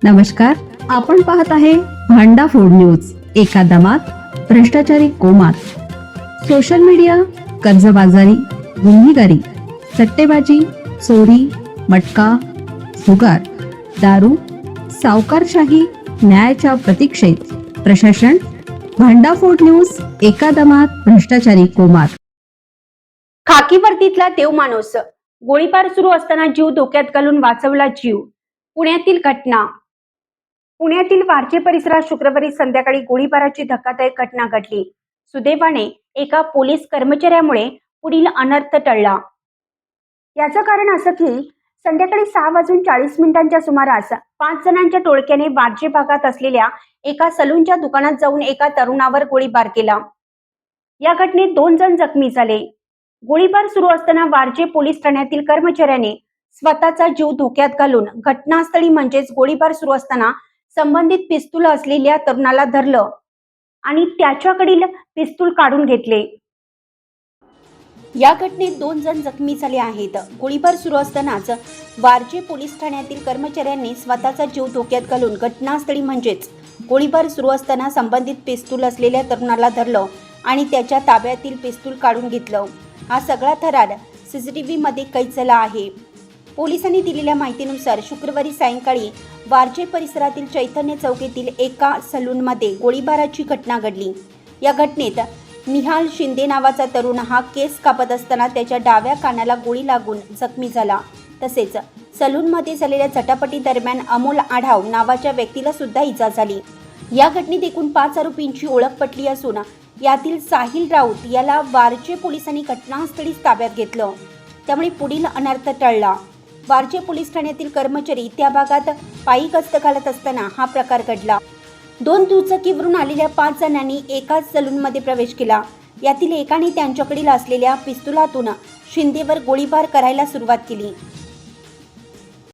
नमस्कार, आपण पाहत आहे भांडा फोड न्यूज. एका दमात भ्रष्टाचारी कोमात. सोशल मीडिया, कर्जबाजारी, गुन्हेगारी, सट्टेबाजी, चोरी, मटका, जुगार, दारू, सावकारशाही, न्यायाच्या प्रतीक्षेत प्रशासन. भांडाफोड न्यूज. एका दमात भ्रष्टाचारी कोमात. खाकी वर्दीतला देव माणूस. गोळीबार सुरू असताना जीव धोक्यात घालून वाचवला जीव. पुण्यातील घटना. पुण्यातील वारजे परिसरात शुक्रवारी संध्याकाळी गोळीबाराची धक्कादायक घटना घडली. सुदैवाने एका पोलीस कर्मचाऱ्यामुळे पुढील अनर्थ टळला. याचं कारण असं की संध्याकाळी 6:40 सुमारास 5 जणांच्या टोळक्याने वारजे भागात असलेल्या एका सलूनच्या दुकानात जाऊन एका तरुणावर गोळीबार केला. या घटनेत 2 जण जखमी झाले. गोळीबार सुरू असताना वारजे पोलीस ठाण्यातील कर्मचाऱ्याने स्वतःचा जीव धोक्यात घालून घटनास्थळी म्हणजेच गोळीबार सुरू असताना संबंधित पिस्तूल असलेल्या तरुणाला धरलं आणि त्याच्याकडील पिस्तूल काढून घेतले. या घटनेत 2 जण जखमी झाले आहेत. गोळीबार सुरू असतानाच वारजे पोलीस ठाण्यातील कर्मचाऱ्यांनी स्वतःचा जीव धोक्यात घालून घटनास्थळी म्हणजेच गोळीबार सुरू असताना संबंधित पिस्तूल असलेल्या तरुणाला धरलं आणि त्याच्या ताब्यातील पिस्तूल काढून घेतलं. हा सगळा थरार CCTV मध्ये कैद झाला आहे. पोलिसांनी दिलेल्या माहितीनुसार शुक्रवारी सायंकाळी वारजे परिसरातील चैतन्य चौकीतील एका सलूनमध्ये गोळीबाराची घटना घडली. या घटनेत निहाल शिंदे नावाचा तरुण हा केस कापत असताना त्याच्या डाव्या कानाला गोळी लागून जखमी झाला. तसेच सलूनमध्ये झालेल्या झटापटी दरम्यान अमोल आढाव नावाच्या व्यक्तीला सुद्धा इजा झाली. या घटनेत एकूण 5 आरोपींची ओळख पटली असून यातील साहिल राऊत याला वारजे पोलिसांनी घटनास्थळीच ताब्यात घेतलं. त्यामुळे पुढील अनर्थ टळला. वारजे पोलीस ठाण्यातील कर्मचारी त्या भागात पायी गस्त घालत असताना हा प्रकार घडला. 2 दुचाकीवरून आलेल्या 5 जणांनी एकाच सलूनमध्ये प्रवेश केला. यातील एकाने त्यांच्याकडील असलेल्या पिस्तुलातून शिंदेवर गोळीबार करायला सुरुवात केली.